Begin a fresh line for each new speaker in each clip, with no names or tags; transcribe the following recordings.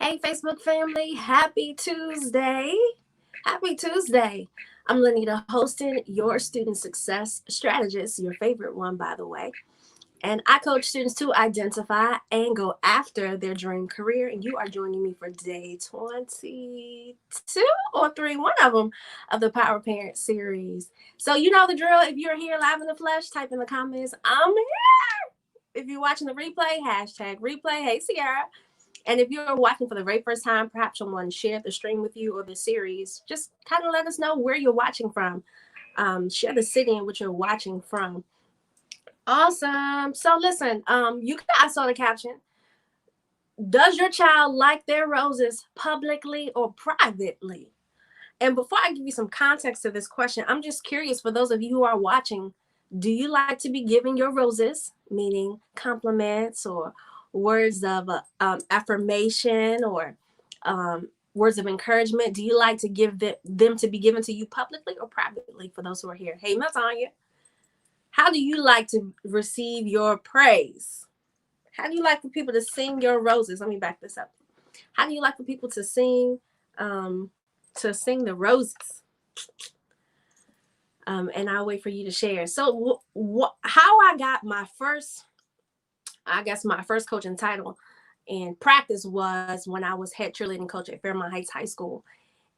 Hey, Facebook family, happy Tuesday. Happy Tuesday. I'm Lanita hosting your student success strategist, your favorite one, by the way. And I coach students to identify and go after their dream career. And you are joining me for day 22 or 3, one of them, of the Power Parent series. So, you know the drill. If you're here live in the flesh, type in the comments, I'm here. If you're watching the replay, hashtag replay. Hey, Sierra. And if you're watching for the very first time, perhaps someone shared the stream with you or the series. Just kind of let us know where you're watching from. Share the city in which you're watching from. Awesome. So listen, you guys saw the caption. Does your child like their roses publicly or privately? And before I give you some context to this question, I'm just curious for those of you who are watching, do you like to be giving your roses, meaning compliments or words of affirmation or words of encouragement? Do you like to give them to be given to you publicly or privately for those who are here? Hey, Tanya, how do you like to receive your praise? How do you like for people to sing your roses? Let me back this up. How do you like for people to sing the roses? And I'll wait for you to share. So how I got my first coaching title and practice was when I was head cheerleading coach at Fairmont Heights High School.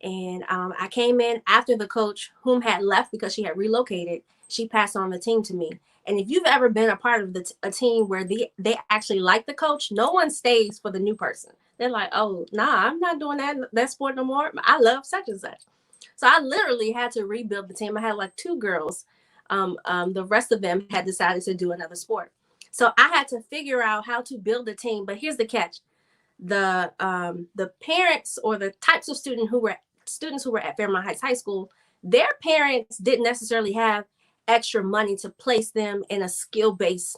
And I came in after the coach, whom had left because she had relocated. She passed on the team to me. And if you've ever been a part of a team where they actually like the coach, no one stays for the new person. They're like, oh, nah, I'm not doing that sport no more. I love such and such. So I literally had to rebuild the team. I had like 2 girls. The rest of them had decided to do another sport. So I had to figure out how to build a team. But here's the catch. The parents or the types of students who were at Fairmont Heights High School, their parents didn't necessarily have extra money to place them in a skill-based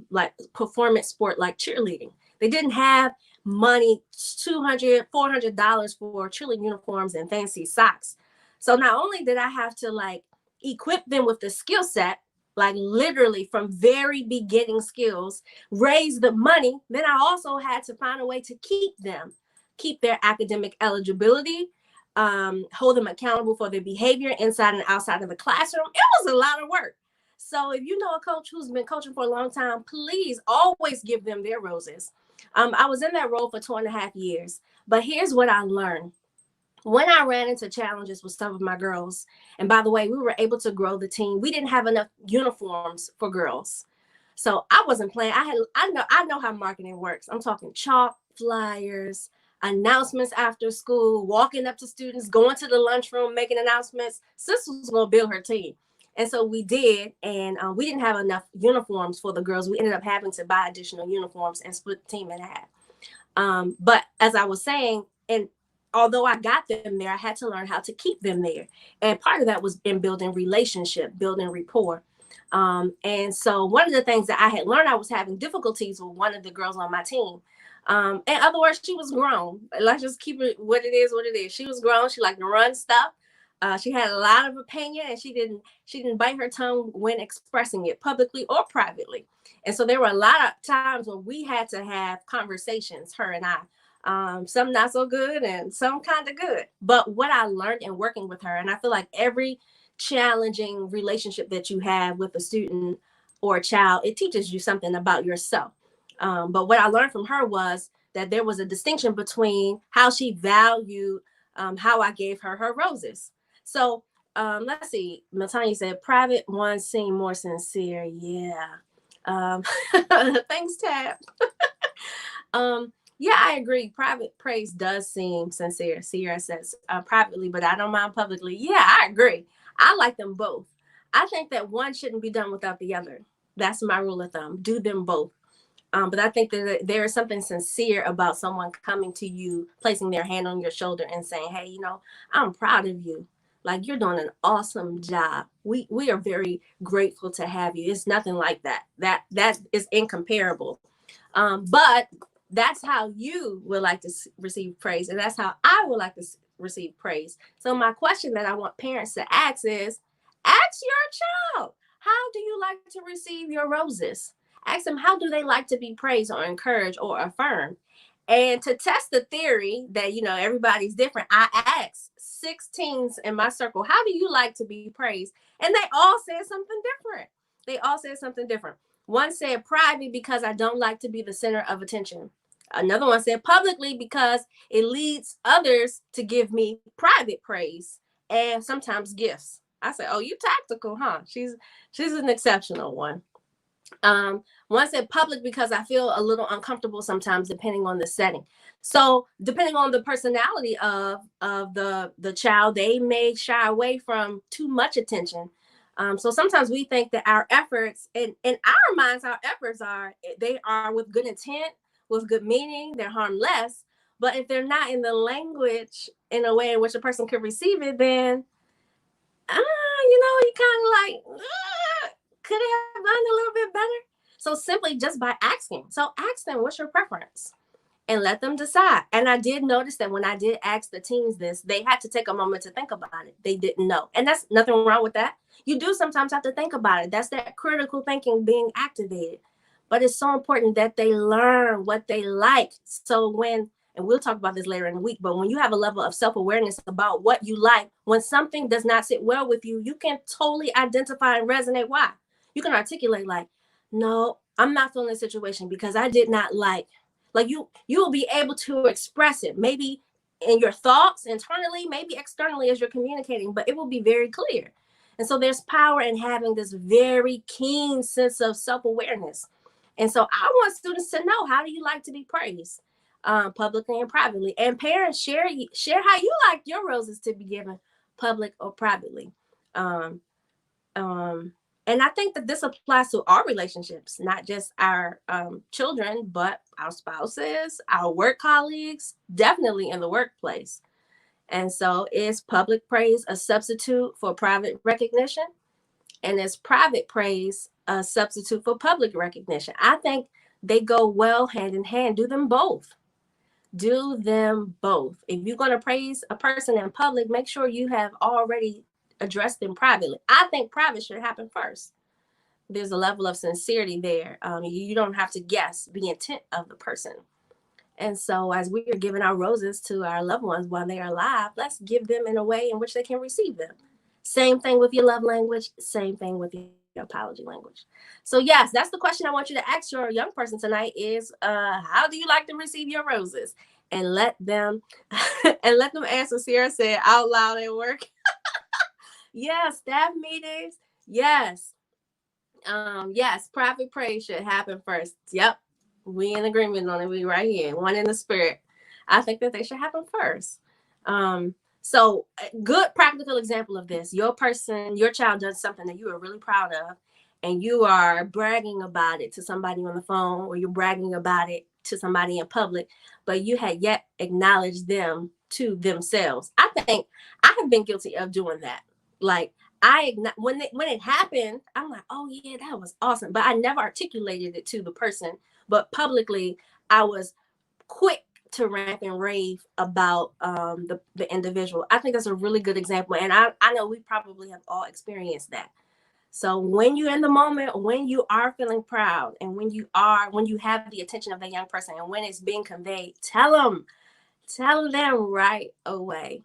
like performance sport like cheerleading. They didn't have money, $200, $400 for cheerleading uniforms and fancy socks. So not only did I have to like equip them with the skill set, like literally from very beginning skills, raise the money, then I also had to find a way to keep their academic eligibility, hold them accountable for their behavior inside and outside of the classroom. It was a lot of work. So if you know a coach who's been coaching for a long time, please always give them their roses. I was in that role for 2.5 years, but here's what I learned. When I ran into challenges with some of my girls, and by the way, we were able to grow the team. We didn't have enough uniforms for girls. So I wasn't playing. I know how marketing works. I'm talking chalk, flyers, announcements after school, walking up to students, going to the lunchroom, making announcements. Sis was going to build her team. And so we did, and we didn't have enough uniforms for the girls. We ended up having to buy additional uniforms and split the team in half. But as I was saying, and although I got them there, I had to learn how to keep them there. And part of that was in building relationship, building rapport. And so one of the things that I had learned, I was having difficulties with one of the girls on my team. In other words, she was grown. Let's just keep it what it is. She was grown. She liked to run stuff. She had a lot of opinion, and she didn't bite her tongue when expressing it publicly or privately. And so there were a lot of times when we had to have conversations, her and I. Some not so good and some kind of good. But what I learned in working with her, and I feel like every challenging relationship that you have with a student or a child, it teaches you something about yourself. But what I learned from her was that there was a distinction between how she valued how I gave her roses. So let's see. Matanya said, private ones seem more sincere. Yeah. Thanks, Tab. Yeah, I agree. Private praise does seem sincere. Sierra says privately, but I don't mind publicly. Yeah, I agree. I like them both. I think that one shouldn't be done without the other. That's my rule of thumb. Do them both. But I think that there is something sincere about someone coming to you, placing their hand on your shoulder and saying, hey, I'm proud of you. Like, you're doing an awesome job. We are very grateful to have you. It's nothing like that. That is incomparable. But that's how you would like to receive praise. And that's how I would like to receive praise. So my question that I want parents to ask is, ask your child, how do you like to receive your roses? Ask them, how do they like to be praised or encouraged or affirmed? And to test the theory that, everybody's different, I asked 16s in my circle, how do you like to be praised? And they all said something different. They all said something different. One said private because I don't like to be the center of attention. Another one said publicly because it leads others to give me private praise and sometimes gifts. I said, oh, you tactical, huh? She's an exceptional one. One said public because I feel a little uncomfortable sometimes depending on the setting. So depending on the personality of the child, they may shy away from too much attention. So sometimes we think that our efforts, in our minds, our efforts they are with good intent, with good meaning, they're harmless. But if they're not in the language in a way in which a person could receive it, then you kind of like, could it have gone a little bit better? So simply just by asking. So ask them, what's your preference? And let them decide. And I did notice that when I did ask the teens this, they had to take a moment to think about it. They didn't know. And that's nothing wrong with that. You do sometimes have to think about it. That's that critical thinking being activated. But it's so important that they learn what they like. So and we'll talk about this later in the week, but when you have a level of self-awareness about what you like, when something does not sit well with you, you can totally identify and resonate why. You can articulate like, no, I'm not feeling this situation because I did not like you will be able to express it, maybe in your thoughts internally, maybe externally as you're communicating, but it will be very clear. And so there's power in having this very keen sense of self-awareness. And so I want students to know, how do you like to be praised, publicly and privately? And parents, share how you like your roses to be given, public or privately. Um, um, and I think that this applies to our relationships, not just our children, but our spouses, our work colleagues, definitely in the workplace. And so is public praise a substitute for private recognition? And is private praise a substitute for public recognition? I think they go well hand in hand. Do them both. Do them both. If you're going to praise a person in public, make sure you have already addressed them privately. I think private should happen first. There's a level of sincerity there. You don't have to guess the intent of the person. And so as we are giving our roses to our loved ones while they are alive, let's give them in a way in which they can receive them. Same thing with your love language, same thing with your apology language. So yes, that's the question I want you to ask your young person tonight is, how do you like to receive your roses? And let them answer. Sierra said out loud at work. Yes, staff meetings. Yes. Yes, private praise should happen first. Yep. We in agreement on it. We right here. One in the spirit. I think that they should happen first. So good practical example of this. Your child does something that you are really proud of, and you are bragging about it to somebody on the phone, or you're bragging about it to somebody in public, but you had yet acknowledged them to themselves. I think I have been guilty of doing that. Like, when it happened, I'm like, oh yeah, that was awesome. But I never articulated it to the person. But publicly, I was quick to rant and rave about the individual. I think that's a really good example. And I know we probably have all experienced that. So when you're in the moment, when you are feeling proud, and when you have the attention of that young person, and when it's being conveyed, tell them right away.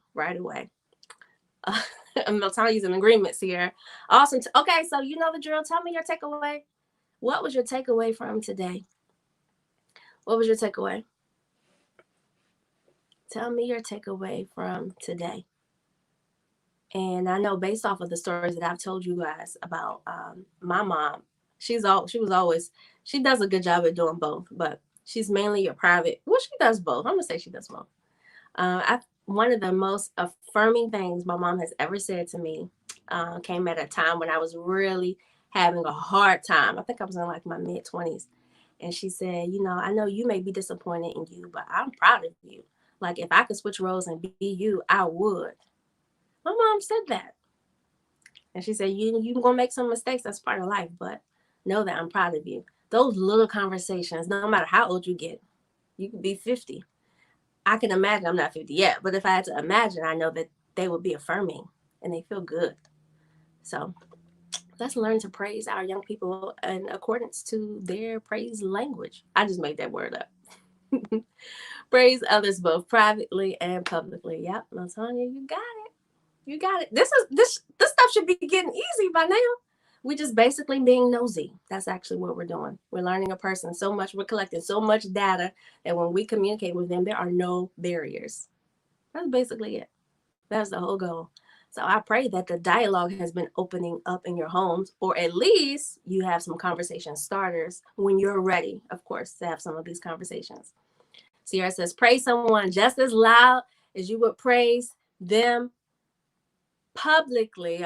I'm telling you some agreements here. Awesome. Okay, so you know the drill. Tell me your takeaway. What was your takeaway from today? What was your takeaway? Tell me your takeaway from today. And I know, based off of the stories that I've told you guys about my mom, she does a good job at doing both, but she's mainly your private. Well, she does both. I'm gonna say she does both. One of the most affirming things my mom has ever said to me came at a time when I was really having a hard time. I think I was in like my mid-20s. And she said, I know you may be disappointed in you, but I'm proud of you. Like, if I could switch roles and be you, I would. My mom said that. And she said, you're going to make some mistakes. That's part of life. But know that I'm proud of you. Those little conversations, no matter how old you get, you could be 50. I can imagine, I'm not 50 yet, but if I had to imagine, I know that they would be affirming and they feel good. So let's learn to praise our young people in accordance to their praise language. I just made that word up. Praise others both privately and publicly. Yep, Latonya, you got it. You got it. This stuff should be getting easy by now. We're just basically being nosy. That's actually what we're doing. We're learning a person so much. We're collecting so much data that when we communicate with them, there are no barriers. That's basically it. That's the whole goal. So I pray that the dialogue has been opening up in your homes, or at least you have some conversation starters when you're ready, of course, to have some of these conversations. Sierra says, praise someone just as loud as you would praise them publicly.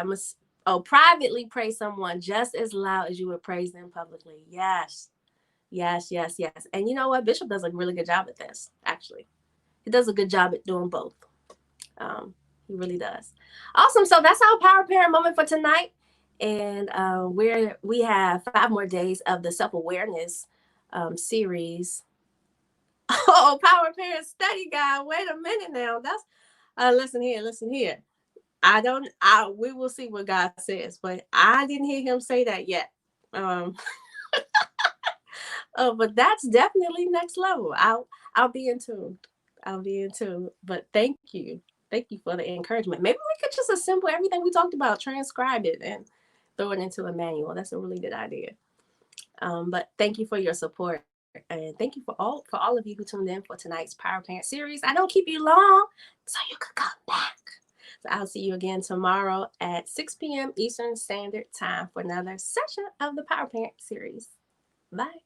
Privately praise someone just as loud as you would praise them publicly. Yes. Yes, yes, yes. And you know what? Bishop does a really good job at this, actually. He does a good job at doing both. He really does. Awesome. So that's our Power Parent moment for tonight. And we have 5 more days of the self-awareness series. Oh, Power Parent Study Guide. Wait a minute now. That's listen here. We will see what God says, but I didn't hear him say that yet. Um but that's definitely next level. I'll be in tune. I'll be in tune. But thank you. Thank you for the encouragement. Maybe we could just assemble everything we talked about, transcribe it, and throw it into a manual. That's a really good idea. But thank you for your support. And thank you for all of you who tuned in for tonight's Power Parent series. I don't keep you long, so you could come back. So I'll see you again tomorrow at 6 p.m. Eastern Standard Time for another session of the Power Parent series. Bye.